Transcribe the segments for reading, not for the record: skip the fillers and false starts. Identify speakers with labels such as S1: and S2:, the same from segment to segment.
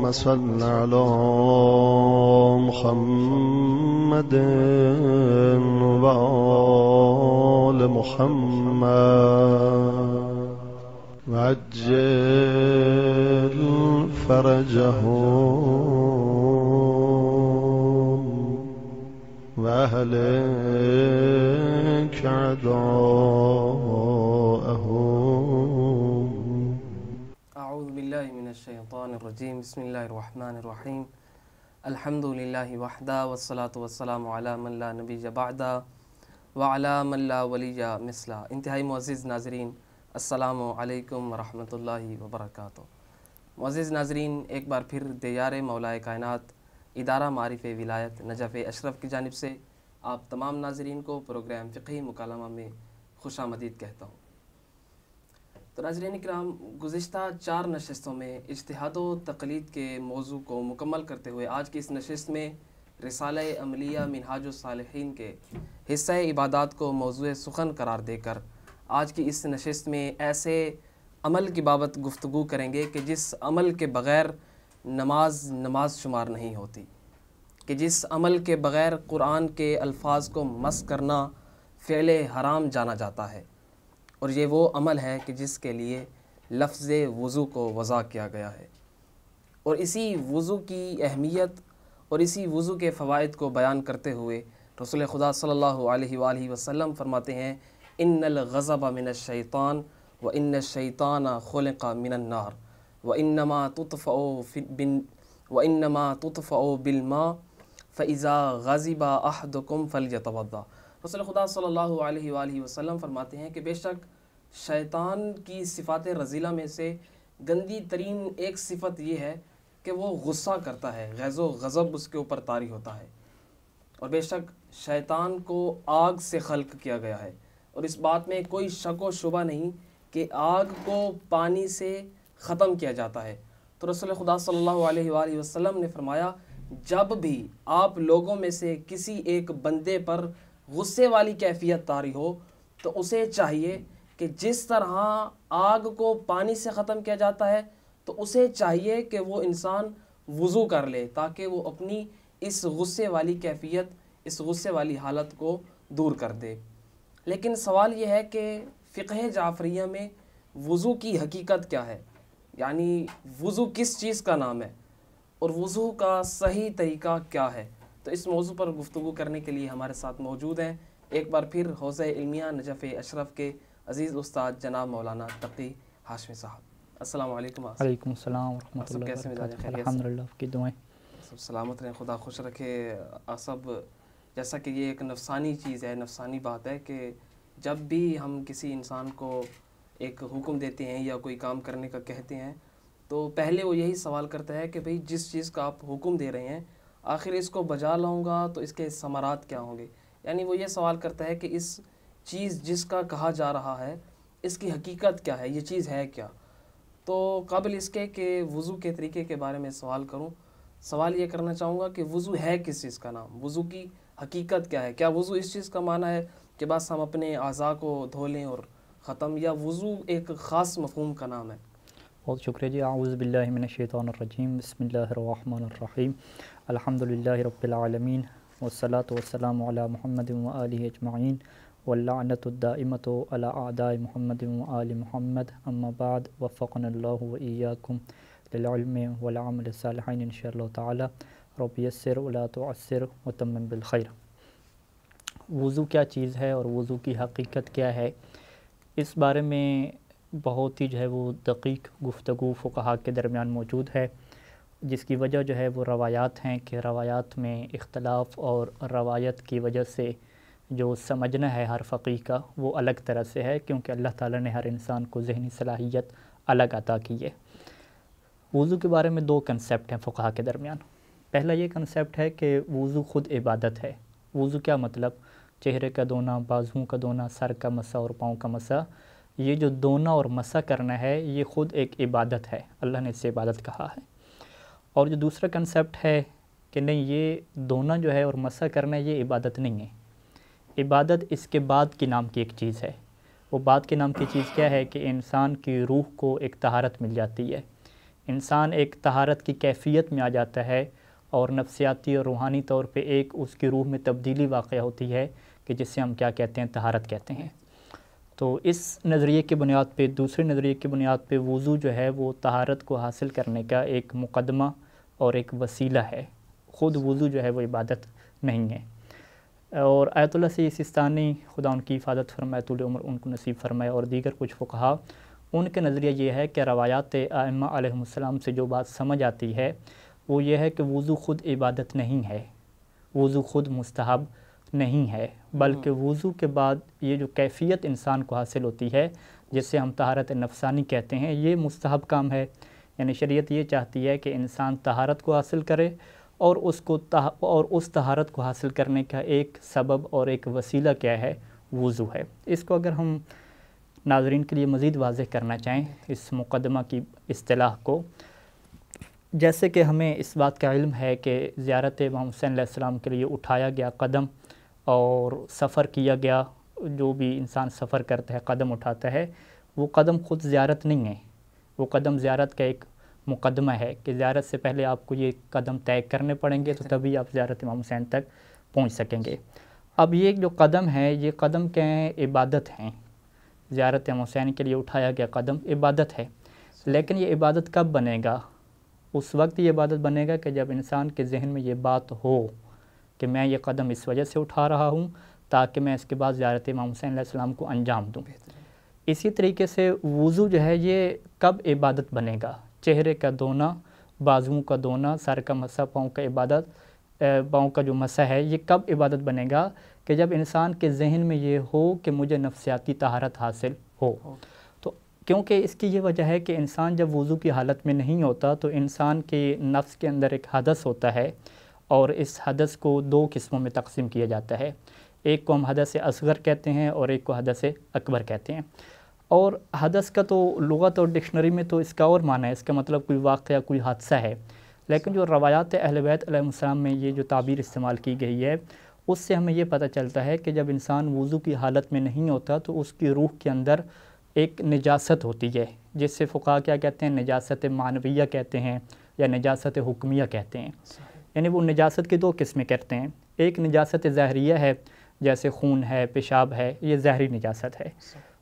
S1: اللهم صل على محمد وآل محمد وعجل فرجهم وأهلك أعداءهم.
S2: اعوذ باللہ من الشیطان الرجیم. بسم اللہ الرحمن الرحیم. الحمد للہ وحدہ والصلاة والسلام علی من لا نبی بعدہ وعلی من لا ولی مثلہ. انتہائی معزز ناظرین، السلام علیکم ورحمۃ اللہ وبرکاتہ. معزز ناظرین، ایک بار پھر دیار مولا کائنات ادارہ معارف ولایت نجف اشرف کی جانب سے آپ تمام ناظرین کو پروگرام فقہی مکالمہ میں خوش آمدید کہتا ہوں. تو ناظرین کرام، گزشتہ 4 نشستوں میں اجتہاد و تقلید کے موضوع کو مکمل کرتے ہوئے آج کی اس نشست میں رسالہ عملیہ منہاج الصالحین کے حصہ عبادات کو موضوع سخن قرار دے کر آج کی اس نشست میں ایسے عمل کی بابت گفتگو کریں گے کہ جس عمل کے بغیر نماز شمار نہیں ہوتی، کہ جس عمل کے بغیر قرآن کے الفاظ کو مس کرنا فعل حرام جانا جاتا ہے. اور یہ وہ عمل ہے کہ جس کے لیے لفظ وضو کو وضع کیا گیا ہے. اور اسی وضو کی اہمیت اور اسی وضو کے فوائد کو بیان کرتے ہوئے رسول خدا صلی اللہ علیہ وآلہ وسلم فرماتے ہیں: ان الغضب من الشیطان وان الشیطان خلق من النار وانما تطفأ بالماء فاذا غضب احدکم فلیتوضأ. رسول خدا صلی اللہ علیہ وآلہ وسلم فرماتے ہیں کہ بے شک شیطان کی صفات رذیلہ میں سے گندی ترین ایک صفت یہ ہے کہ وہ غصہ کرتا ہے، غیظ و غضب اس کے اوپر طاری ہوتا ہے. اور بے شک شیطان کو آگ سے خلق کیا گیا ہے، اور اس بات میں کوئی شک و شبہ نہیں کہ آگ کو پانی سے ختم کیا جاتا ہے. تو رسول خدا صلی اللہ علیہ وآلہ وسلم نے فرمایا، جب بھی آپ لوگوں میں سے کسی ایک بندے پر غصے والی کیفیت طاری ہو تو اسے چاہیے کہ جس طرح آگ کو پانی سے ختم کیا جاتا ہے تو اسے چاہیے کہ وہ انسان وضو کر لے تاکہ وہ اپنی اس غصے والی کیفیت، اس غصے والی حالت کو دور کر دے. لیکن سوال یہ ہے کہ فقہ جعفریہ میں وضو کی حقیقت کیا ہے، یعنی وضو کس چیز کا نام ہے اور وضو کا صحیح طریقہ کیا ہے. تو اس موضوع پر گفتگو کرنے کے لیے ہمارے ساتھ موجود ہیں ایک بار پھر حوزہ علمیہ نجف اشرف کے عزیز استاد جناب مولانا تقی ہاشمی صاحب. السلام علیکم.
S3: وعلیکم السلام ورحمۃ اللہ وبرکاتہ. الحمدللہ، آپ کی دعائیں.
S2: سب سلامت رہیں، خدا خوش رکھے. سب جیسا کہ یہ ایک نفسانی چیز ہے، نفسانی بات ہے کہ جب بھی ہم کسی انسان کو ایک حکم دیتے ہیں یا کوئی کام کرنے کا کہتے ہیں تو پہلے وہ یہی سوال کرتا ہے کہ بھئی جس چیز کا آپ حکم دے رہے ہیں آخر اس کو بجا لاؤں گا تو اس کے ثمرات کیا ہوں گے. یعنی وہ یہ سوال کرتا ہے کہ اس چیز جس کا کہا جا رہا ہے اس کی حقیقت کیا ہے، یہ چیز ہے کیا. تو قبل اس کے کہ وضو کے طریقے کے بارے میں سوال کروں، سوال یہ کرنا چاہوں گا کہ وضو ہے کس چیز کا نام، وضو کی حقیقت کیا ہے. کیا وضو اس چیز کا معنی ہے کہ بس ہم اپنے اعضاء کو دھو لیں اور ختم، یا وضو ایک خاص مفہوم کا نام ہے؟
S3: بہت شکریہ جی. اعوذ باللہ من الشیطان الرجیم. بسم اللہ الرحمن الرحیم. الحمدللہ رب العالمین والصلاة والسلام علی محمد وآلہ اجمعین واللعنۃ الدائمۃ علی اعداء محمد وآل محمد. اما بعد، وفقنا اللہ وإیاکم للعلم والعمل الصالحین انشاءاللہ تعالی. رب یسر ولا تعسر وتمم بالخیر. وضو کیا چیز ہے اور وضو کی حقیقت کیا ہے، اس بارے میں بہت ہی وہ دقیق گفتگو فقہا کے درمیان موجود ہے، جس کی وجہ ہے وہ روایات ہیں کہ روایات میں اختلاف اور روایت کی وجہ سے جو سمجھنا ہے ہر فقیہ کا وہ الگ طرح سے ہے، کیونکہ اللہ تعالیٰ نے ہر انسان کو ذہنی صلاحیت الگ عطا کی ہے. وضو کے بارے میں 2 کنسیپٹ ہیں فقہا کے درمیان. پہلا یہ کنسیپٹ ہے کہ وضو خود عبادت ہے. وضو کیا مطلب؟ چہرے کا دھونا، بازوؤں کا دھونا، سر کا مسح اور پاؤں کا مسح. یہ جو دھونا اور مسح کرنا ہے یہ خود ایک عبادت ہے، اللہ نے اسے عبادت کہا ہے. اور جو دوسرا کنسیپٹ ہے کہ نہیں، یہ دھونا جو ہے اور مسح کرنا یہ عبادت نہیں ہے. عبادت اس کے بعد کی نام کی ایک چیز ہے. وہ بعد کے نام کی چیز کیا ہے کہ انسان کی روح کو ایک طہارت مل جاتی ہے. انسان ایک طہارت کی کیفیت میں آ جاتا ہے اور نفسیاتی اور روحانی طور پہ ایک اس کی روح میں تبدیلی واقع ہوتی ہے کہ جس سے ہم کیا کہتے ہیں؟ طہارت کہتے ہیں۔ تو اس نظریے کی بنیاد پہ، دوسرے نظریے کی بنیاد پہ وضو جو ہے وہ طہارت کو حاصل کرنے کا ایک مقدمہ اور ایک وسیلہ ہے، خود وضو جو ہے وہ عبادت نہیں ہے۔ اور آیت اللہ سید سستانی خدا ان کی حفاظت فرمائے، طول عمر ان کو نصیب فرمائے، اور دیگر کچھ فقہا، ان کا نظریہ یہ ہے کہ روایات ائمہ علیہم السلام سے جو بات سمجھ آتی ہے وہ یہ ہے کہ وضو خود عبادت نہیں ہے، وضو خود مستحب نہیں ہے، بلکہ وضو کے بعد یہ جو کیفیت انسان کو حاصل ہوتی ہے جسے ہم طہارت نفسانی کہتے ہیں، یہ مستحب کام ہے۔ یعنی شریعت یہ چاہتی ہے کہ انسان طہارت کو حاصل کرے اور اس طہارت کو حاصل کرنے کا ایک سبب اور ایک وسیلہ کیا ہے؟ وضو ہے۔ اس کو اگر ہم ناظرین کے لیے مزید واضح کرنا چاہیں اس مقدمہ کی اصطلاح کو، جیسے کہ ہمیں اس بات کا علم ہے کہ زیارت امام حسین علیہ السلام کے لیے اٹھایا گیا قدم اور سفر کیا گیا، جو بھی انسان سفر کرتا ہے قدم اٹھاتا ہے، وہ قدم خود زیارت نہیں ہے، وہ قدم زیارت کا ایک مقدمہ ہے کہ زیارت سے پہلے آپ کو یہ قدم طے کرنے پڑیں گے تو تبھی آپ زیارت امام حسین تک پہنچ سکیں گے۔ اب یہ جو قدم ہے، یہ قدم کیا ہیں؟ عبادت ہیں۔ زیارت امام حسین کے لیے اٹھایا گیا قدم عبادت ہے، لیکن یہ عبادت کب بنے گا؟ اس وقت یہ عبادت بنے گا کہ جب انسان کے ذہن میں یہ بات ہو کہ میں یہ قدم اس وجہ سے اٹھا رہا ہوں تاکہ میں اس کے بعد زیارت امام حسین علیہ السلام کو انجام دوں۔ اسی طریقے سے وضو جو ہے یہ کب عبادت بنے گا؟ چہرے کا دھونا، بازوؤں کا دھونا، سر کا مسح، پاؤں کا جو مسح ہے، یہ کب عبادت بنے گا؟ کہ جب انسان کے ذہن میں یہ ہو کہ مجھے نفسیاتی طہارت حاصل ہو۔ تو کیونکہ اس کی یہ وجہ ہے کہ انسان جب وضو کی حالت میں نہیں ہوتا تو انسان کے نفس کے اندر ایک حدث ہوتا ہے، اور اس حدث کو دو قسموں میں تقسیم کیا جاتا ہے۔ ایک کو ہم حدث اصغر کہتے ہیں اور ایک کو حدث اکبر کہتے ہیں۔ اور حدث کا تو لغت اور ڈکشنری میں تو اس کا اور معنی ہے، اس کا مطلب کوئی واقعہ، کوئی حادثہ ہے، لیکن جو روایات اہل بیت علیہ السلام میں یہ جو تعبیر استعمال کی گئی ہے اس سے ہمیں یہ پتہ چلتا ہے کہ جب انسان وضو کی حالت میں نہیں ہوتا تو اس کی روح کے اندر ایک نجاست ہوتی ہے، جس سے فقہا کیا کہتے ہیں؟ نجاست معنویہ کہتے ہیں یا نجاست حکمیہ کہتے ہیں۔ یعنی وہ نجاست کی دو قسمیں کرتے ہیں، ایک نجاست ظاہریہ ہے جیسے خون ہے، پیشاب ہے، یہ ظاہری نجاست ہے،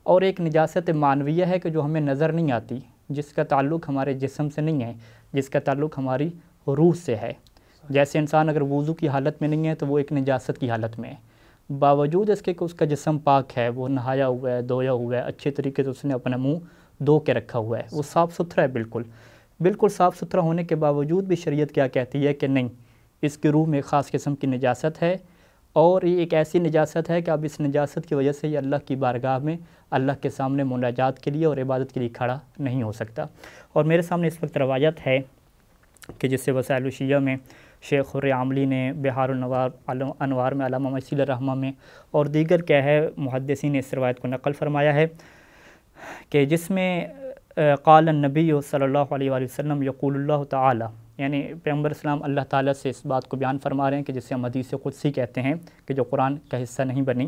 S3: اور ایک نجاست معنویہ ہے کہ جو ہمیں نظر نہیں آتی، جس کا تعلق ہمارے جسم سے نہیں ہے، جس کا تعلق ہماری روح سے ہے۔ جیسے انسان اگر وضو کی حالت میں نہیں ہے تو وہ ایک نجاست کی حالت میں ہے، باوجود اس کے کہ اس کا جسم پاک ہے، وہ نہایا ہوا ہے، دھویا ہوا ہے، اچھے طریقے سے اس نے اپنا منہ دھو کے رکھا ہوا ہے، وہ صاف ستھرا ہے، بالکل صاف ستھرا ہونے کے باوجود بھی شریعت کیا کہتی ہے کہ نہیں، اس کی روح میں ایک خاص قسم کی نجاست ہے، اور یہ ایک ایسی نجاست ہے کہ اب اس نجاست کی وجہ سے یہ اللہ کی بارگاہ میں اللہ کے سامنے مناجات کے لیے اور عبادت کے لیے کھڑا نہیں ہو سکتا۔ اور میرے سامنے اس وقت روایت ہے کہ جس سے وسائل الشیعہ میں شیخ حر عاملی نے بحار انوار میں، علامہ مسیل الرحمہ میں، اور دیگر کیا ہے محدثین نے اس روایت کو نقل فرمایا ہے کہ جس میں قال النبی صلی اللہ علیہ وآلہ وسلم یقول اللہ تعالی، یعنی پیغمبر اسلام اللہ تعالیٰ سے اس بات کو بیان فرما رہے ہیں کہ جسے ہم حدیث قدسی کہتے ہیں کہ جو قرآن کا حصہ نہیں بنی،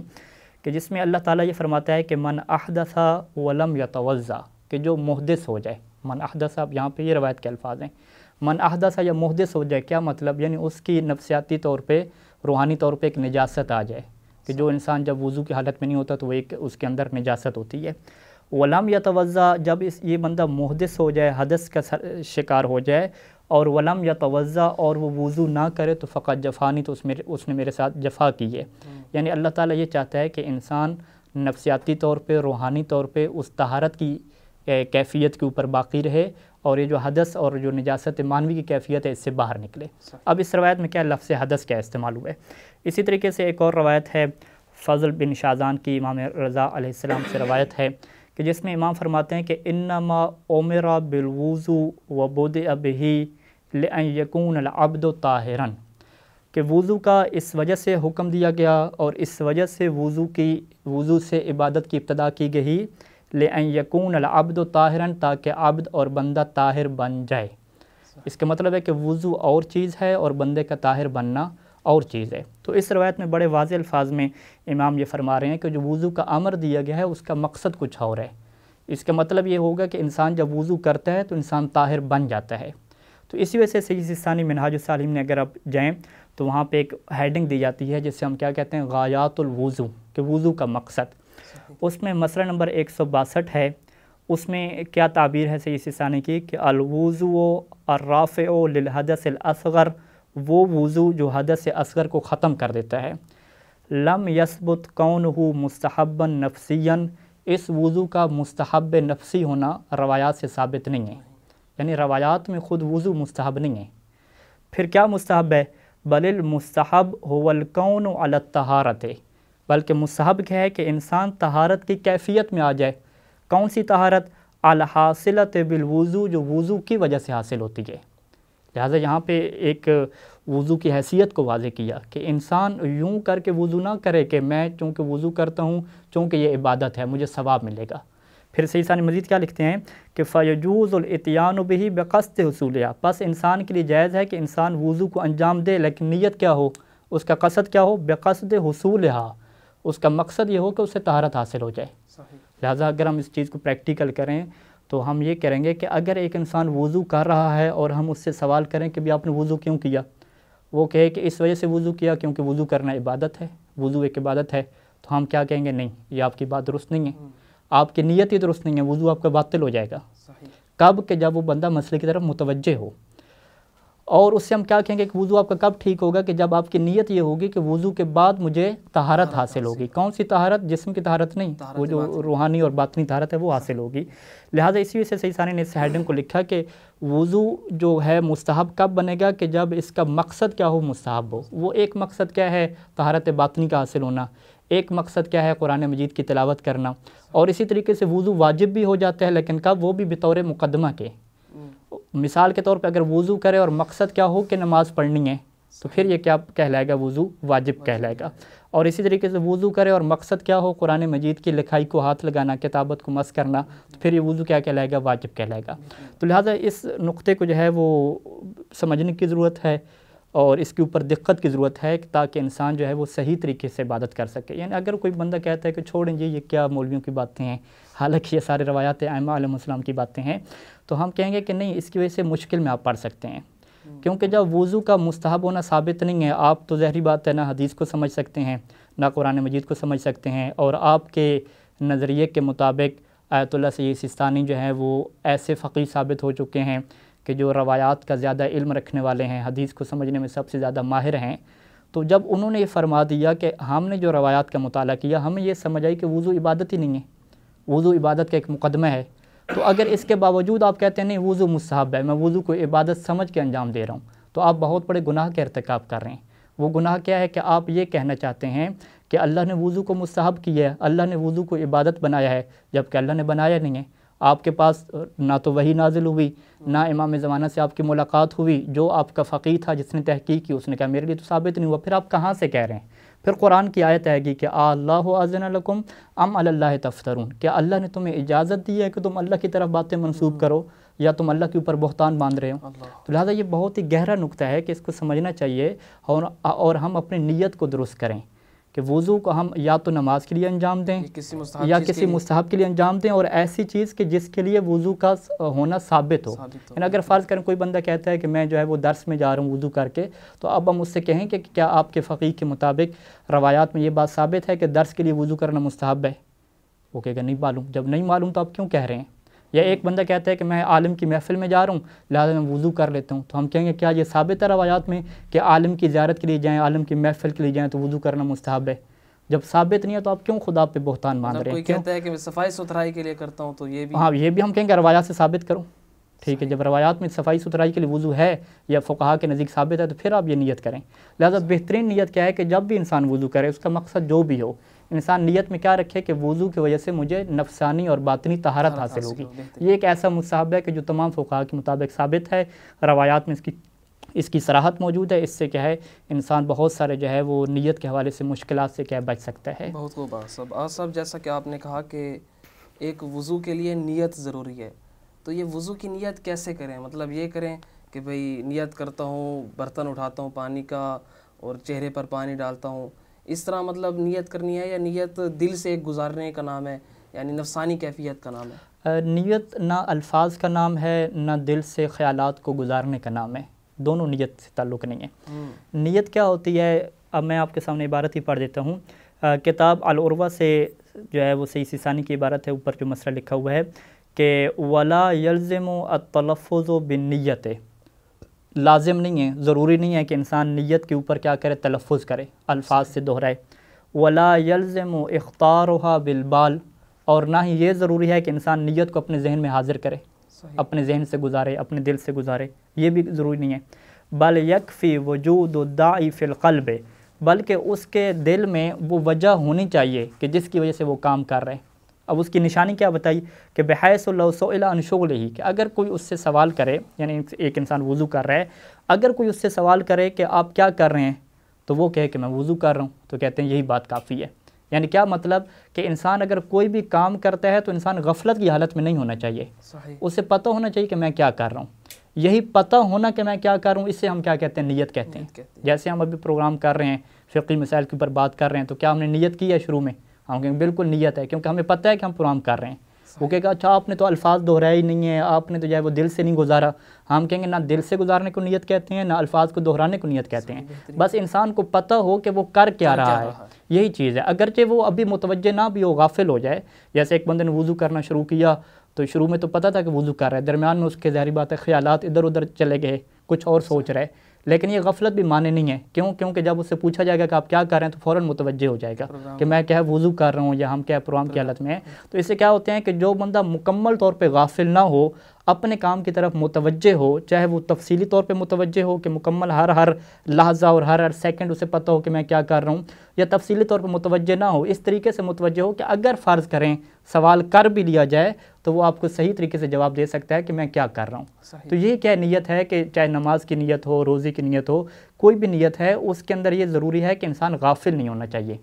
S3: کہ جس میں اللہ تعالیٰ یہ فرماتا ہے کہ من احدث ولم یتوضا، کہ جو محدث ہو جائے، من احدث، اب یہاں پہ یہ روایت کے الفاظ ہیں، من احدث یا محدث ہو جائے، کیا مطلب؟ یعنی اس کی نفسیاتی طور پہ، روحانی طور پہ ایک نجاست آ جائے، کہ جو انسان جب وضو کی حالت میں نہیں ہوتا تو وہ ایک اس کے اندر نجاست ہوتی ہے۔ ولم یتوضا، جب یہ بندہ محدث ہو جائے، حدث کا شکار ہو جائے، اور ولم یتوضا، اور وہ وضو نہ کرے تو فقط جفانی، تو اس نے میرے ساتھ جفا کی ہے۔ یعنی اللہ تعالیٰ یہ چاہتا ہے کہ انسان نفسیاتی طور پہ، روحانی طور پہ اس طہارت کی کیفیت کے اوپر باقی رہے، اور یہ جو حدث اور جو نجاست معنوی کی کیفیت ہے اس سے باہر نکلے۔ اب اس روایت میں کیا لفظ حدث کیا استعمال ہوا ہے؟ اسی طریقے سے ایک اور روایت ہے فضل بن شازان کی، امام رضا علیہ السلام سے روایت ہے کہ جس میں امام فرماتے ہیں کہ انما امر بالوضوء وبدأ به لأن يكون العبد طاہرا، کہ وضو کا اس وجہ سے حکم دیا گیا اور اس وجہ سے وضو سے عبادت کی ابتدا کی گئی، لأن يكون العبد طاہرا، تاکہ عبد اور بندہ طاہر بن جائے۔ اس کا مطلب ہے کہ وضو اور چیز ہے اور بندے کا طاہر بننا اور چیز ہے۔ تو اس روایت میں بڑے واضح الفاظ میں امام یہ فرما رہے ہیں کہ جو وضو کا امر دیا گیا ہے اس کا مقصد کچھ اور ہے، اس کا مطلب یہ ہوگا کہ انسان جب وضو کرتا ہے تو انسان طاہر بن جاتا ہے. تو اسی وجہ سے سید سیستانی منہاج الصالحین میں اگر آپ جائیں تو وہاں پہ ایک ہیڈنگ دی جاتی ہے جس سے ہم کیا کہتے ہیں، غایات الوضو، کہ وضو کا مقصد. اس میں مسئلہ نمبر 162 ہے. اس میں کیا تعبیر ہے سید سیستانی کی کہ الوضو الرافع للحدث الاصغر، وہ وضو جو حدث اصغر کو ختم کر دیتا ہے. لم یثبت کونہ مستحبا نفسیا، اس وضو کا مستحب نفسی ہونا روایات سے ثابت نہیں ہے، یعنی روایات میں خود وضو مستحب نہیں ہے. پھر کیا مستحب ہے؟ بل المستحب هو الکون علی الطہارۃ، بلکہ مستحب کیا ہے کہ انسان طہارت کی کیفیت میں آ جائے. کون سی طہارت؟ الحاصلۃ بالوضو، جو وضو کی وجہ سے حاصل ہوتی ہے. لہٰذا یہاں پہ ایک وضو کی حیثیت کو واضح کیا کہ انسان یوں کر کے وضو نہ کرے کہ میں چونکہ وضو کرتا ہوں چونکہ یہ عبادت ہے مجھے ثواب ملے گا. پھر سید ثانی مزید کیا لکھتے ہیں کہ فَيَجُوزُ الْإِتْيَانُ بِهِ بِقَصْدِ حُصُولِهَا، بس انسان کے لیے جائز ہے کہ انسان وضو کو انجام دے لیکن نیت کیا ہو، اس کا قصد کیا ہو، بِقَصْدِ حُصُولِهَا، اس کا مقصد یہ ہو کہ اسے طہارت حاصل ہو جائے. لہٰذا اگر ہم اس چیز کو پریکٹیکل کریں تو ہم یہ کریں گے کہ اگر ایک انسان وضو کر رہا ہے اور ہم اس سے سوال کریں کہ بھی آپ نے وضو کیوں کیا، وہ کہے کہ اس وجہ سے وضو کیا کیونکہ وضو کرنا عبادت ہے، وضو ایک عبادت ہے، تو ہم کیا کہیں گے؟ نہیں، یہ آپ کی بات درست نہیں ہے، آپ کی نیت ہی درست نہیں ہے، وضو آپ کا باطل ہو جائے گا. کب؟ کہ جب وہ بندہ مسئلے کی طرف متوجہ ہو. اور اس سے ہم کیا کہیں گے کہ وضو آپ کا کب ٹھیک ہوگا؟ کہ جب آپ کی نیت یہ ہوگی کہ وضو کے بعد مجھے طہارت حاصل ہوگی. کون سی طہارت؟ جسم کی طہارت نہیں، وہ جو روحانی اور باطنی طہارت ہے وہ حاصل ہوگی. لہٰذا اسی وجہ سے سید ثانی نے اس ہیڈنگ کو لکھا کہ وضو جو ہے مستحب کب بنے گا؟ کہ جب اس کا مقصد کیا ہو، مستحب ہو. وہ ایک مقصد کیا ہے؟ طہارت باطنی کا حاصل ہونا. ایک مقصد کیا ہے؟ قرآن مجید کی تلاوت کرنا. اور اسی طریقے سے وضو واجب بھی ہو جاتا ہے لیکن کب؟ وہ بھی بطور مقدمہ کے. مثال کے طور پہ اگر وضو کرے اور مقصد کیا ہو کہ نماز پڑھنی ہے تو پھر یہ کیا کہلائے گا؟ وضو واجب کہلائے گا. اور اسی طریقے سے وضو کرے اور مقصد کیا ہو؟ قرآن مجید کی لکھائی کو ہاتھ لگانا، کتابت کو مس کرنا، تو پھر یہ وضو کیا کہلائے گا؟ واجب کہلائے گا. تو لہٰذا اس نقطے کو جو ہے وہ سمجھنے کی ضرورت ہے اور اس کے اوپر دقت کی ضرورت ہے تاکہ انسان جو ہے وہ صحیح طریقے سے عبادت کر سکے. یعنی اگر کوئی بندہ کہتا ہے کہ چھوڑیں جی یہ کیا مولویوں کی باتیں ہیں، حالانکہ یہ سارے روایات ائمہ علیہم السلام کی باتیں ہیں، تو ہم کہیں گے کہ نہیں، اس کی وجہ سے مشکل میں آپ پڑھ سکتے ہیں. کیونکہ جب وضو کا مستحب ہونا ثابت نہیں ہے، آپ تو ظاہری بات ہے نہ حدیث کو سمجھ سکتے ہیں نہ قرآن مجید کو سمجھ سکتے ہیں، اور آپ کے نظریے کے مطابق آیت اللہ سید سیستانی جو ہیں وہ ایسے فقیہ ثابت ہو چکے ہیں کہ جو روایات کا زیادہ علم رکھنے والے ہیں، حدیث کو سمجھنے میں سب سے زیادہ ماہر ہیں. تو جب انہوں نے یہ فرما دیا کہ ہم نے جو روایات کا مطالعہ کیا ہمیں یہ سمجھ آئی کہ وضو عبادت ہی نہیں ہے، وضو عبادت کا ایک مقدمہ ہے، تو اگر اس کے باوجود آپ کہتے ہیں نہیں وضو مستحب ہے، میں وضو کو عبادت سمجھ کے انجام دے رہا ہوں، تو آپ بہت بڑے گناہ کا ارتکاب کر رہے ہیں. وہ گناہ کیا ہے کہ آپ یہ کہنا چاہتے ہیں کہ اللہ نے وضو کو مستحب کیا ہے، اللہ نے وضو کو عبادت بنایا ہے، جبکہ اللہ نے بنایا نہیں ہے. آپ کے پاس نہ تو وحی نازل ہوئی، نہ امام زمانہ سے آپ کی ملاقات ہوئی، جو آپ کا فقیہ تھا جس نے تحقیق کی اس نے کہا میرے لیے تو ثابت نہیں ہوا. پھر آپ کہاں سے کہہ رہے ہیں؟ پھر قرآن کی آیت آئے گی کہ اللہ اذن لکم ام علی اللہ تفترون، کیا اللہ نے تمہیں اجازت دی ہے کہ تم اللہ کی طرف باتیں منسوب کرو یا تم اللہ کے اوپر بہتان باندھ رہے ہو؟ تو لہٰذا یہ بہت ہی گہرا نقطہ ہے کہ اس کو سمجھنا چاہیے اور ہم اپنی نیت کو درست کریں کہ وضو کو ہم یا تو نماز کے لیے انجام دیں یا کسی مستحب کے لیے انجام دیں، اور ایسی چیز کہ جس کے لیے وضو کا ہونا ثابت ہو. یعنی اگر فرض کریں کوئی بندہ کہتا ہے کہ میں جو ہے وہ درس میں جا رہا ہوں وضو کر کے، تو اب ہم اس سے کہیں کہ کیا آپ کے فقیہ کے مطابق روایات میں یہ بات ثابت ہے کہ درس کے لیے وضو کرنا مستحب ہے؟ وہ کہے گا نہیں معلوم. جب نہیں معلوم تو آپ کیوں کہہ رہے ہیں؟ یا ایک بندہ کہتا ہے کہ میں عالم کی محفل میں جا رہا ہوں لہٰذا میں وضو کر لیتا ہوں، تو ہم کہیں گے کیا یہ ثابت ہے روایات میں کہ عالم کی زیارت کے لیے جائیں، عالم کی محفل کے لیے جائیں تو وضو کرنا مستحب ہے؟ جب ثابت نہیں ہے تو آپ کیوں خدا پہ بہتان باندھ رہے ہیں؟
S2: کوئی کہتا ہے کہ میں صفائی ستھرائی کے لیے کرتا ہوں تو یہ بھی،
S3: ہاں یہ بھی ہم کہیں گے روایات سے ثابت کرو. ٹھیک ہے، جب روایات میں صفائی ستھرائی کے لیے وضو ہے یا فقہا کے نزدیک ثابت ہے تو پھر آپ یہ نیت کریں. لہٰذا بہترین نیت کیا ہے کہ جب بھی انسان وضو کرے اس کا مقصد جو بھی ہو، انسان نیت میں کیا رکھے کہ وضو کی وجہ سے مجھے نفسانی اور باطنی طہارت حاصل ہوگی. یہ ایک ایسا مستحب ہے کہ جو تمام فقہا کے مطابق ثابت ہے، روایات میں اس کی صراحت موجود ہے. اس سے کیا ہے انسان بہت سارے جو ہے وہ نیت کے حوالے سے مشکلات سے کیا بچ سکتا ہے.
S2: بہت خوب صاحب، جیسا کہ آپ نے کہا کہ ایک وضو کے لیے نیت ضروری ہے، تو یہ وضو کی نیت کیسے کریں؟ مطلب یہ کریں کہ بھئی نیت کرتا ہوں، برتن اٹھاتا ہوں پانی کا اور چہرے پر پانی ڈالتا ہوں، اس طرح مطلب نیت کرنی ہے، یا نیت دل سے ایک گزارنے کا نام ہے، یعنی نفسانی کیفیت کا نام ہے؟
S3: نیت نہ الفاظ کا نام ہے نہ دل سے خیالات کو گزارنے کا نام ہے، دونوں نیت سے تعلق نہیں ہے۔ نیت کیا ہوتی ہے، اب میں آپ کے سامنے عبارت ہی پڑھ دیتا ہوں، کتاب العروہ سے جو ہے وہ سیسی ثانی کی عبارت ہے، اوپر جو مسئلہ لکھا ہوا ہے کہ ولا یلزم التلفظ بالنیت، لازم نہیں ہے، ضروری نہیں ہے کہ انسان نیت کے اوپر کیا کرے، تلفظ کرے، الفاظ سے دہرائے۔ ولا یلزم اختارها بالبال، اور نہ ہی یہ ضروری ہے کہ انسان نیت کو اپنے ذہن میں حاضر کرے، اپنے ذہن سے گزارے، اپنے دل سے گزارے، یہ بھی ضروری نہیں ہے۔ بل یکفی وجود الداعی فی القلب، بلکہ اس کے دل میں وہ وجہ ہونی چاہیے کہ جس کی وجہ سے وہ کام کر رہے ہیں۔ اب اس کی نشانی کیا بتائی کہ بحیث لو سئل عن شغلہ، کہ اگر کوئی اس سے سوال کرے، یعنی ایک انسان وضو کر رہا ہے، اگر کوئی اس سے سوال کرے کہ آپ کیا کر رہے ہیں، تو وہ کہے کہ میں وضو کر رہا ہوں، تو کہتے ہیں یہی بات کافی ہے۔ یعنی کیا مطلب کہ انسان اگر کوئی بھی کام کرتا ہے تو انسان غفلت کی حالت میں نہیں ہونا چاہیے، اسے پتہ ہونا چاہیے کہ میں کیا کر رہا ہوں۔ یہی پتہ ہونا کہ میں کیا کر رہا ہوں، اس سے ہم کیا کہتے ہیں، نیت کہتے ہیں۔ جیسے ہم ابھی پروگرام کر رہے ہیں، فقہی مسائل کے اوپر بات کر رہے ہیں، تو کیا ہم نے نیت کی ہے شروع میں؟ ہم کہیں گے بالکل نیت ہے، کیونکہ ہمیں پتہ ہے کہ ہم پروگرام کر رہے ہیں۔ وہ کہے گا اچھا آپ نے تو الفاظ دہرایا ہی نہیں ہے، آپ نے تو جو ہے وہ دل سے نہیں گزارا۔ ہم کہیں گے نہ دل سے گزارنے کو نیت کہتے ہیں، نہ الفاظ کو دہرانے کو نیت کہتے ہیں، بس انسان کو پتہ ہو کہ وہ کر کیا رہا ہے، یہی چیز ہے۔ اگرچہ وہ ابھی متوجہ نہ بھی ہو، غافل ہو جائے، جیسے ایک بندے نے وضو کرنا شروع کیا تو شروع میں تو پتہ تھا کہ وضو کر رہا ہے، درمیان میں اس کے ظاہری بات ہے خیالات ادھر ادھر چلے گئے، کچھ اور سوچ رہے، لیکن یہ غفلت بھی معنی نہیں ہے۔ کیونکہ جب اس سے پوچھا جائے گا کہ آپ کیا کر رہے ہیں تو فوراً متوجہ ہو جائے گا کہ میں کیا وضو کر رہا ہوں یا ہم کیا پروگرام کی حالت میں ہیں۔ تو اس سے کیا ہوتے ہیں کہ جو بندہ مکمل طور پہ غافل نہ ہو، اپنے کام کی طرف متوجہ ہو، چاہے وہ تفصیلی طور پہ متوجہ ہو کہ مکمل ہر لحظہ اور ہر سیکنڈ اسے پتہ ہو کہ میں کیا کر رہا ہوں، یا تفصیلی طور پہ متوجہ نہ ہو، اس طریقے سے متوجہ ہو کہ اگر فرض کریں سوال کر بھی لیا جائے تو وہ آپ کو صحیح طریقے سے جواب دے سکتا ہے کہ میں کیا کر رہا ہوں۔ تو یہ کیا نیت ہے کہ چاہے نماز کی نیت ہو، روزے کی نیت ہو، کوئی بھی نیت ہے، اس کے اندر یہ ضروری ہے کہ انسان غافل نہیں ہونا چاہیے،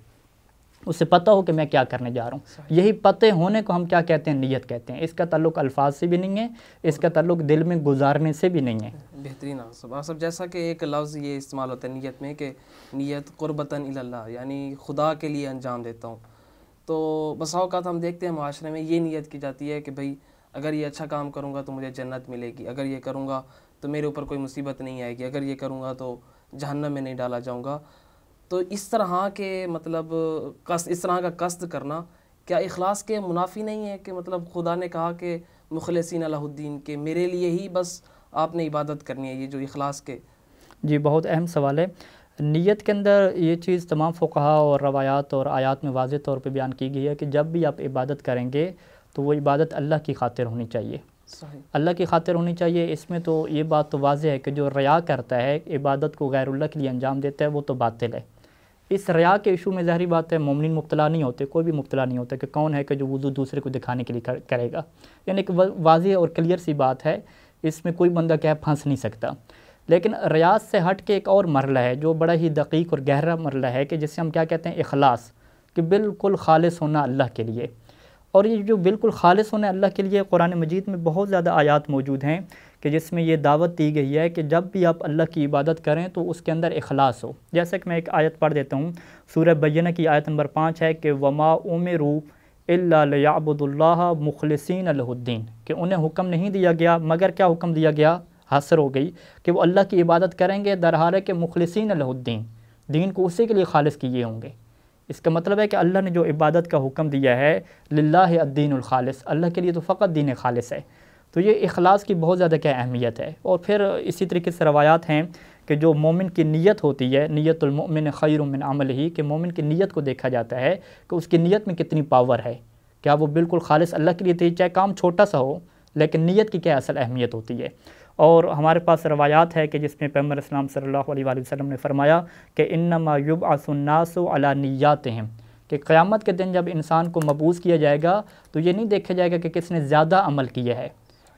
S3: اسے پتہ ہو کہ میں کیا کرنے جا رہا ہوں۔ یہی پتہ ہونے کو ہم کیا کہتے ہیں، نیت کہتے ہیں۔ اس کا تعلق الفاظ سے بھی نہیں ہے، اس کا تعلق دل میں گزارنے سے بھی نہیں ہے۔
S2: بہترین آصف، جیسا کہ ایک لفظ یہ استعمال ہوتا ہے نیت میں کہ نیت قربتاً الی اللہ، یعنی خدا کے لیے انجام دیتا ہوں۔ تو بسا اوقات ہم دیکھتے ہیں معاشرے میں یہ نیت کی جاتی ہے کہ بھئی اگر یہ اچھا کام کروں گا تو مجھے جنت ملے گی، اگر یہ کروں گا تو میرے اوپر کوئی مصیبت نہیں آئے گی، اگر یہ کروں گا تو جہنم میں نہیں ڈالا جاؤں گا۔ تو اس طرح کے مطلب اس طرح کا قصد کرنا کیا اخلاص کے منافی نہیں ہے کہ مطلب خدا نے کہا کہ مخلصین لہ الدین، کہ میرے لیے ہی بس آپ نے عبادت کرنی ہے، یہ جو اخلاص کے؟
S3: جی بہت اہم سوال ہے۔ نیت کے اندر یہ چیز تمام فقہا اور روایات اور آیات میں واضح طور پہ بیان کی گئی ہے کہ جب بھی آپ عبادت کریں گے تو وہ عبادت اللہ کی خاطر ہونی چاہیے، اللہ کی خاطر ہونی چاہیے۔ اس میں تو یہ بات تو واضح ہے کہ جو ریا کرتا ہے، عبادت کو غیر اللہ کے لیے انجام دیتا ہے، وہ تو باطل ہے۔ اس ریا کے ایشو میں ظاہری بات ہے مومنین مبتلا نہیں ہوتے، کوئی بھی مبتلا نہیں ہوتا کہ کون ہے کہ جو وضو دوسرے کو دکھانے کے لیے کرے گا، یعنی ایک واضح اور کلیئر سی بات ہے، اس میں کوئی بندہ کیا پھنس نہیں سکتا۔ لیکن ریاض سے ہٹ کے ایک اور مرحلہ ہے جو بڑا ہی دقیق اور گہرا مرحلہ ہے کہ جسے ہم کیا کہتے ہیں، اخلاص، کہ بالکل خالص ہونا اللہ کے لیے۔ اور یہ جو بالکل خالص ہونا اللہ کے لیے، قرآن مجید میں بہت زیادہ آیات موجود ہیں کہ جس میں یہ دعوت دی گئی ہے کہ جب بھی آپ اللہ کی عبادت کریں تو اس کے اندر اخلاص ہو۔ جیسا کہ میں ایک آیت پڑھ دیتا ہوں، سورہ بینہ کی آیت نمبر 5 ہے کہ وَمَا أُمِرُوا إِلَّا لِيَعْبُدُوا اللَّهَ مُخْلِصِينَ لَهُ الدِّينَ، کہ انہیں حکم نہیں دیا گیا مگر کیا حکم دیا گیا، حاصر ہو گئی کہ وہ اللہ کی عبادت کریں گے در حال ہے کہ مخلصین لہ الدین، دین کو اسی کے لیے خالص کیے ہوں گے۔ اس کا مطلب ہے کہ اللہ نے جو عبادت کا حکم دیا ہے، للہ الدین الخالص، اللہ کے لیے تو فقط دین خالص ہے۔ تو یہ اخلاص کی بہت زیادہ کیا اہمیت ہے۔ اور پھر اسی طریقے سے روایات ہیں کہ جو مومن کی نیت ہوتی ہے، نیت المؤمن خیر من عملہ، کہ مومن کی نیت کو دیکھا جاتا ہے کہ اس کی نیت میں کتنی پاور ہے، کیا وہ بالکل خالص اللہ کے لیے تھی، چاہے کام چھوٹا سا ہو لیکن نیت کی کیا اصل اہمیت ہوتی ہے۔ اور ہمارے پاس روایات ہے کہ جس میں پیغمبر اسلام صلی اللہ علیہ وآلہ وسلم نے فرمایا کہ انما یبعث الناس علی نیاتہم، کہ قیامت کے دن جب انسان کو مبعوث کیا جائے گا تو یہ نہیں دیکھا جائے گا کہ کس نے زیادہ عمل کیا ہے،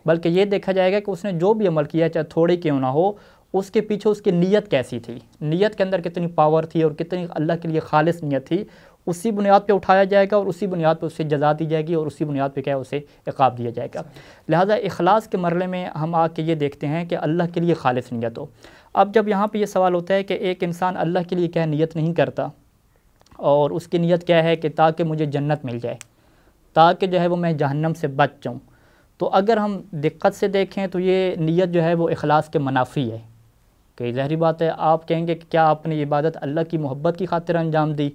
S3: بلکہ یہ دیکھا جائے گا کہ اس نے جو بھی عمل کیا ہے چاہے تھوڑی کیوں نہ ہو، اس کے پیچھے اس کی نیت کیسی تھی، نیت کے اندر کتنی پاور تھی اور کتنی اللہ کے لیے خالص نیت تھی، اسی بنیاد پہ اٹھایا جائے گا اور اسی بنیاد پہ اسے جزا دی جائے گی اور اسی بنیاد پہ کیا اسے عقاب دیا جائے گا۔ لہٰذا اخلاص کے مرحلے میں ہم آ کے یہ دیکھتے ہیں کہ اللہ کے لیے خالص نیت ہو۔ اب جب یہاں پہ یہ سوال ہوتا ہے کہ ایک انسان اللہ کے لیے کیا نیت نہیں کرتا، اور اس کی نیت کیا ہے کہ تاکہ مجھے جنت مل جائے، تاکہ جو ہے وہ میں جہنم سے بچ جاؤں، تو اگر ہم دقت سے دیکھیں تو یہ نیت جو ہے وہ اخلاص کے منافی ہے، کہ ظاہری بات ہے آپ کہیں گے کہ کیا آپ نے عبادت اللہ کی محبت کی خاطر انجام دی،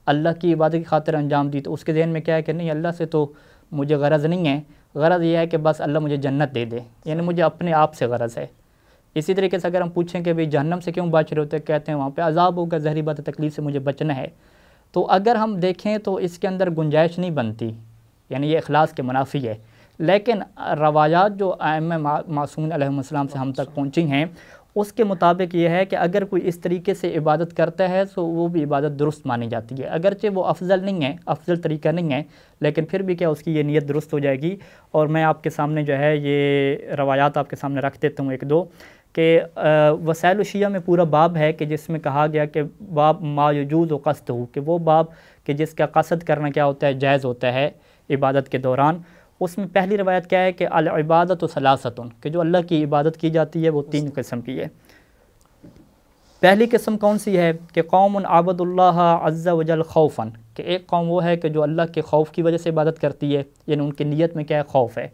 S3: اللہ کی عبادت کی خاطر انجام دی، تو اس کے ذہن میں کیا ہے کہ نہیں، اللہ سے تو مجھے غرض نہیں ہے، غرض یہ ہے کہ بس اللہ مجھے جنت دے دے، یعنی مجھے اپنے آپ سے غرض ہے۔ اسی طریقے سے اگر ہم پوچھیں کہ بھئی جہنم سے کیوں بچ رہے ہوتے، کہتے ہیں وہاں پہ عذاب ہوگا، ظاہری بات ہے تکلیف سے مجھے بچنا ہے۔ تو اگر ہم دیکھیں تو اس کے اندر گنجائش نہیں بنتی، یعنی یہ اخلاص کے منافی ہے۔ لیکن روایات جو ائمہ معصومین علیہم السلام سے ہم تک پہنچی ہیں، اس کے مطابق یہ ہے کہ اگر کوئی اس طریقے سے عبادت کرتا ہے تو وہ بھی عبادت درست مانی جاتی ہے، اگرچہ وہ افضل نہیں ہے، افضل طریقہ نہیں ہے، لیکن پھر بھی کیا اس کی یہ نیت درست ہو جائے گی۔ اور میں آپ کے سامنے جو ہے یہ روایات آپ کے سامنے رکھ دیتا ہوں ایک دو، کہ وسائل الشیعہ میں پورا باب ہے کہ جس میں کہا گیا کہ باب ما یجوز و قصدہ، کہ وہ باب کہ جس کا قصد کرنا کیا ہوتا ہے، جائز ہوتا ہے عبادت کے دوران۔ اس میں پہلی روایت کیا ہے کہ العبادۃ ثلاثۃ، کہ جو اللہ کی عبادت کی جاتی ہے وہ 3 قسم کی ہے۔ پہلی قسم کون سی ہے کہ قوم عبد اللہ عز وجل خوفاً، کہ ایک قوم وہ ہے کہ جو اللہ کے خوف کی وجہ سے عبادت کرتی ہے، یعنی ان کی نیت میں کیا ہے، خوف ہے۔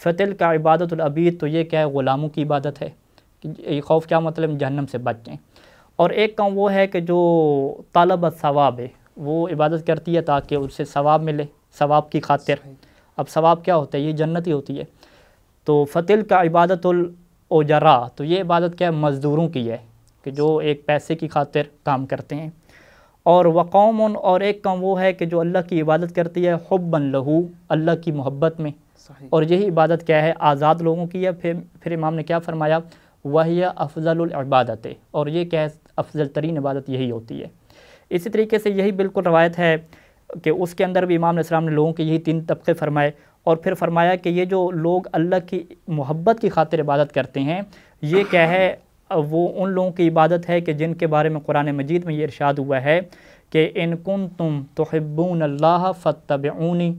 S3: فتل کا عبادت العبید، تو یہ کیا ہے، غلاموں کی عبادت ہے، کہ خوف کیا مطلب جہنم سے بچ جائیں۔ اور ایک قوم وہ ہے کہ جو طلب الثواب ہے، وہ عبادت کرتی ہے تاکہ اس سے ثواب ملے، ثواب کی خاطر۔ اب ثواب کیا ہوتا ہے، یہ جنتی ہوتی ہے۔ تو فتل کا عبادت الاجراء، تو یہ عبادت کیا ہے، مزدوروں کی ہے، کہ جو ایک پیسے کی خاطر کام کرتے ہیں۔ اور وقوم، اور ایک قوم وہ ہے کہ جو اللہ کی عبادت کرتی ہے حبا لہو، اللہ کی محبت میں۔ اور یہی عبادت کیا ہے، آزاد لوگوں کی ہے۔ پھر امام نے کیا فرمایا، وہی افضل العبادت، اور یہ کیا ہے، افضل ترین عبادت یہی ہوتی ہے۔ اسی طریقے سے یہی بالکل روایت ہے کہ اس کے اندر بھی امام علیہ السلام نے لوگوں کے یہی 3 طبقے فرمائے، اور پھر فرمایا کہ یہ جو لوگ اللہ کی محبت کی خاطر عبادت کرتے ہیں، یہ کیا ہے، وہ ان لوگوں کی عبادت ہے کہ جن کے بارے میں قرآن مجید میں یہ ارشاد ہوا ہے کہ ان کنتم تحبون اللہ فاتبعونی،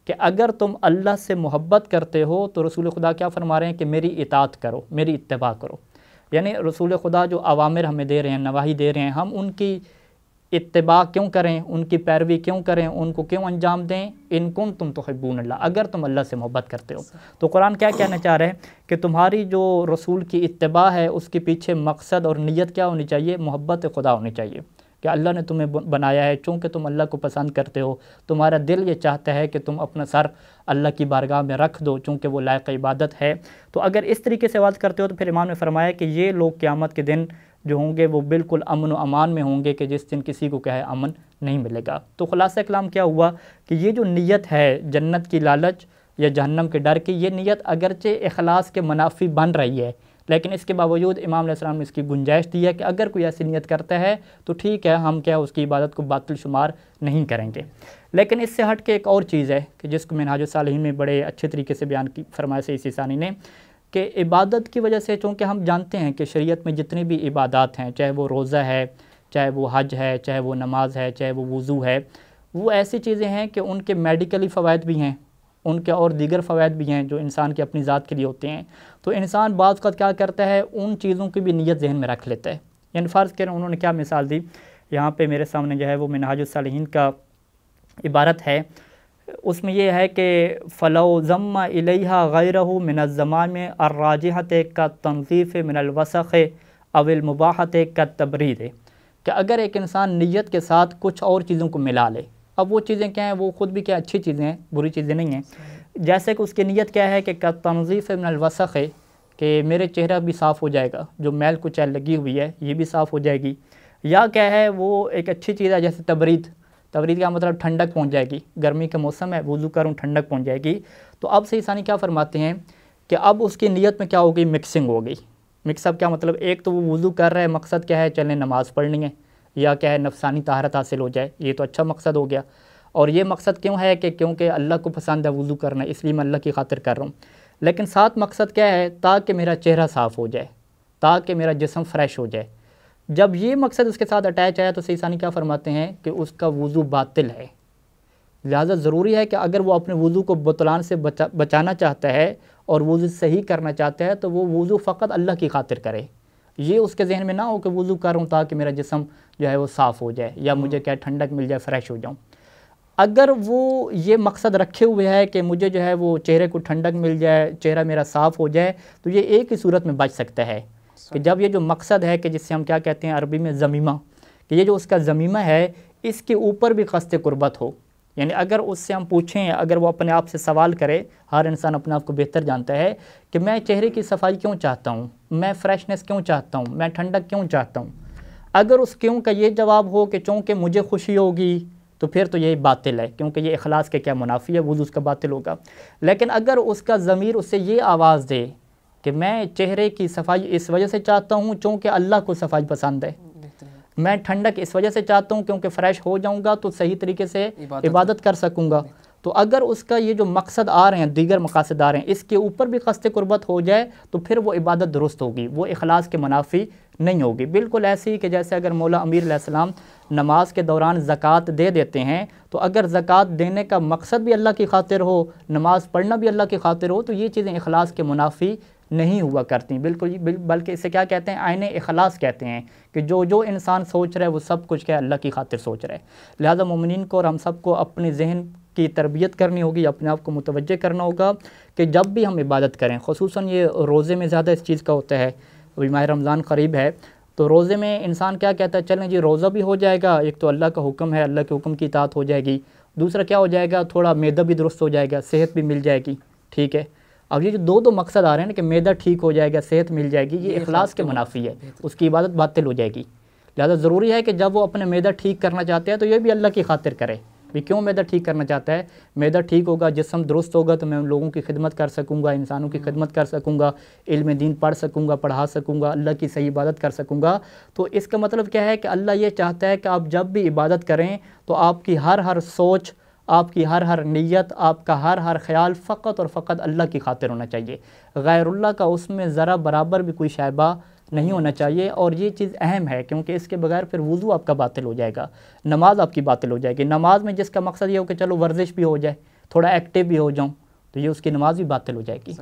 S3: کہ اگر تم اللہ سے محبت کرتے ہو تو رسول خدا کیا فرما رہے ہیں کہ میری اطاعت کرو، میری اتباع کرو۔ یعنی رسول خدا جو اوامر ہمیں دے رہے ہیں، نواہی دے رہے ہیں، ہم ان کی اتباع کیوں کریں، ان کی پیروی کیوں کریں، ان کو کیوں انجام دیں، ان کنتم تحبون اللہ، اگر تم اللہ سے محبت کرتے ہو۔ تو قرآن کیا کہنا چاہ رہے ہیں کہ تمہاری جو رسول کی اتباع ہے اس کے پیچھے مقصد اور نیت کیا ہونی چاہیے، محبت خدا ہونی چاہیے، کہ اللہ نے تمہیں بنایا ہے چونکہ تم اللہ کو پسند کرتے ہو، تمہارا دل یہ چاہتا ہے کہ تم اپنا سر اللہ کی بارگاہ میں رکھ دو چونکہ وہ لائق عبادت ہے۔ تو اگر اس طریقے سے عبادت کرتے ہو تو پھر امام نے فرمایا کہ یہ لوگ قیامت کے دن جو ہوں گے وہ بالکل امن و امان میں ہوں گے، کہ جس دن کسی کو کیا ہے، امن نہیں ملے گا۔ تو خلاصہ کلام کیا ہوا کہ یہ جو نیت ہے جنت کی لالچ یا جہنم کے ڈر کی، یہ نیت اگرچہ اخلاص کے منافی بن رہی ہے، لیکن اس کے باوجود امام علیہ السلام نے اس کی گنجائش دی ہے کہ اگر کوئی ایسی نیت کرتا ہے تو ٹھیک ہے، ہم کیا اس کی عبادت کو باطل شمار نہیں کریں گے۔ لیکن اس سے ہٹ کے ایک اور چیز ہے کہ جس کو منہاج الصالحین میں بڑے اچھے طریقے سے بیان کی فرمایا سیسی ثانی نے، کہ عبادت کی وجہ سے، چونکہ ہم جانتے ہیں کہ شریعت میں جتنی بھی عبادات ہیں، چاہے وہ روزہ ہے، چاہے وہ حج ہے، چاہے وہ نماز ہے، چاہے وہ وضو ہے، وہ ایسی چیزیں ہیں کہ ان کے میڈیکلی فوائد بھی ہیں، ان کے اور دیگر فوائد بھی ہیں جو انسان کی اپنی ذات کے لیے ہوتے ہیں۔ تو انسان بعض وقت کیا کرتا ہے، ان چیزوں کی بھی نیت ذہن میں رکھ لیتا ہے۔ یعنی فرض کریں انہوں نے کیا مثال دی، یہاں پہ میرے سامنے جو ہے وہ منہاج الصالحین کا عبارت ہے، اس میں یہ ہے کہ فلو ضم الیہا غیرہ من الزمام الراجحۃ کالتنظیف من الوسخ او المباحۃ کالتبرید، کہ اگر ایک انسان نیت کے ساتھ کچھ اور چیزوں کو ملا لے، اب وہ چیزیں کیا ہیں، وہ خود بھی کیا اچھی چیزیں ہیں، بری چیزیں نہیں ہیں، جیسے کہ اس کی نیت کیا ہے کہ کالتنظیف من الوسخ، کہ میرے چہرہ بھی صاف ہو جائے گا، جو میل کچیل لگی ہوئی ہے یہ بھی صاف ہو جائے گی، یا کیا ہے وہ ایک اچھی چیز ہے جیسے تبرید کا مطلب ٹھنڈک پہنچ جائے گی، گرمی کا موسم ہے، وضو کروں ٹھنڈک پہنچ جائے گی۔ تو اب سیسی ثانی کیا فرماتے ہیں کہ اب اس کی نیت میں کیا ہو گئی، مکسنگ ہو گئی۔ مکس اپ کیا مطلب، ایک تو وہ وضو کر رہا ہے، مقصد کیا ہے، چلیں نماز پڑھنی ہے، یا کیا ہے نفسانی طہارت حاصل ہو جائے، یہ تو اچھا مقصد ہو گیا۔ اور یہ مقصد کیوں ہے کہ کیونکہ اللہ کو پسند ہے وضو کرنا، اس لیے میں اللہ کی خاطر کر رہا ہوں۔ لیکن ساتھ مقصد کیا ہے، تاکہ میرا چہرہ صاف ہو جائے، تاکہ میرا جسم فریش ہو جائے۔ جب یہ مقصد اس کے ساتھ اٹیچ آیا تو سیسی ثانی کیا فرماتے ہیں کہ اس کا وضو باطل ہے۔ لہٰذا ضروری ہے کہ اگر وہ اپنے وضو کو بطلان سے بچانا چاہتا ہے اور وضو صحیح کرنا چاہتا ہے تو وہ وضو فقط اللہ کی خاطر کرے، یہ اس کے ذہن میں نہ ہو کہ وضو کر رہا ہوں تاکہ میرا جسم جو ہے وہ صاف ہو جائے، یا مجھے کیا ٹھنڈک مل جائے، فریش ہو جاؤں۔ اگر وہ یہ مقصد رکھے ہوئے ہے کہ مجھے جو ہے وہ چہرے کو ٹھنڈک مل جائے، چہرہ میرا صاف ہو جائے، تو یہ ایک ہی صورت میں بچ سکتا ہے کہ جب یہ جو مقصد ہے کہ جس سے ہم کیا کہتے ہیں عربی میں ضمیمہ، کہ یہ جو اس کا ضمیمہ ہے اس کے اوپر بھی قصد قربت ہو. یعنی اگر اس سے ہم پوچھیں، اگر وہ اپنے آپ سے سوال کرے، ہر انسان اپنے آپ کو بہتر جانتا ہے کہ میں چہرے کی صفائی کیوں چاہتا ہوں، میں فریشنس کیوں چاہتا ہوں، میں ٹھنڈک کیوں چاہتا ہوں، اگر اس کیوں کا یہ جواب ہو کہ چونکہ مجھے خوشی ہوگی، تو پھر تو یہ باطل ہے، کیونکہ یہ اخلاص کے کیا منافی ہے، وضو اس کا باطل ہوگا. لیکن اگر اس کا ضمیر اس سے یہ آواز دے کہ میں چہرے کی صفائی اس وجہ سے چاہتا ہوں چونکہ اللہ کو صفائی پسند ہے، میں ٹھنڈک اس وجہ سے چاہتا ہوں کیونکہ فریش ہو جاؤں گا تو صحیح طریقے سے عبادت کر سکوں گا، تو اگر اس کا یہ جو مقصد آ رہے ہیں، دیگر مقاصد آ رہے ہیں، اس کے اوپر بھی قصد قربت ہو جائے تو پھر وہ عبادت درست ہوگی، وہ اخلاص کے منافی نہیں ہوگی. بالکل ایسے ہی کہ جیسے اگر مولا امیر علیہ السلام نماز کے دوران زکوٰۃ دے دیتے ہیں، تو اگر زکوٰۃ دینے کا مقصد بھی اللہ کی خاطر ہو، نماز پڑھنا بھی اللہ کی خاطر ہو، تو یہ چیزیں اخلاص کے منافی نہیں ہوا کرتی. بالکل بلکہ اسے کیا کہتے ہیں، عین اخلاص کہتے ہیں کہ جو انسان سوچ رہا ہے وہ سب کچھ کیا اللہ کی خاطر سوچ رہا ہے. لہذا مومنین کو اور ہم سب کو اپنے ذہن کی تربیت کرنی ہوگی، اپنے آپ کو متوجہ کرنا ہوگا کہ جب بھی ہم عبادت کریں، خصوصاً یہ روزے میں زیادہ اس چیز کا ہوتا ہے، ابھی ماہ رمضان قریب ہے، تو روزے میں انسان کیا کہتا ہے، چلیں جی روزہ بھی ہو جائے گا، ایک تو اللہ کا حکم ہے، اللہ کے حکم کی اطاعت ہو جائے گی، دوسرا کیا ہو جائے گا، تھوڑا معدہ بھی درست ہو جائے گا، صحت بھی مل جائے گی. ٹھیک ہے، اب یہ جو دو مقصد آ رہے ہیں نا کہ معدہ ٹھیک ہو جائے گا، صحت مل جائے گی، یہ اخلاص کے منافی ہے، اس کی عبادت باطل ہو جائے گی. لہذا ضروری ہے کہ جب وہ اپنے معدہ ٹھیک کرنا چاہتے ہیں تو یہ بھی اللہ کی خاطر کرے. بھی کیوں معدہ ٹھیک کرنا چاہتا ہے؟ معدہ ٹھیک ہوگا، جسم درست ہوگا تو میں لوگوں کی خدمت کر سکوں گا، انسانوں کی خدمت کر سکوں گا، علم دین پڑھ سکوں گا، پڑھا سکوں گا، اللہ کی صحیح عبادت کر سکوں گا. تو اس کا مطلب کیا ہے کہ اللہ یہ چاہتا ہے کہ آپ جب بھی عبادت کریں تو آپ کی ہر سوچ، آپ کی ہر نیت، آپ کا ہر خیال فقط اور فقط اللہ کی خاطر ہونا چاہیے. غیر اللہ کا اس میں ذرا برابر بھی کوئی شائبہ نہیں ہونا چاہیے. اور یہ چیز اہم ہے کیونکہ اس کے بغیر پھر وضو آپ کا باطل ہو جائے گا، نماز آپ کی باطل ہو جائے گی. نماز میں جس کا مقصد یہ ہو کہ چلو ورزش بھی ہو جائے، تھوڑا ایکٹیو بھی ہو جاؤں، تو یہ اس کی نماز بھی باطل ہو جائے گی.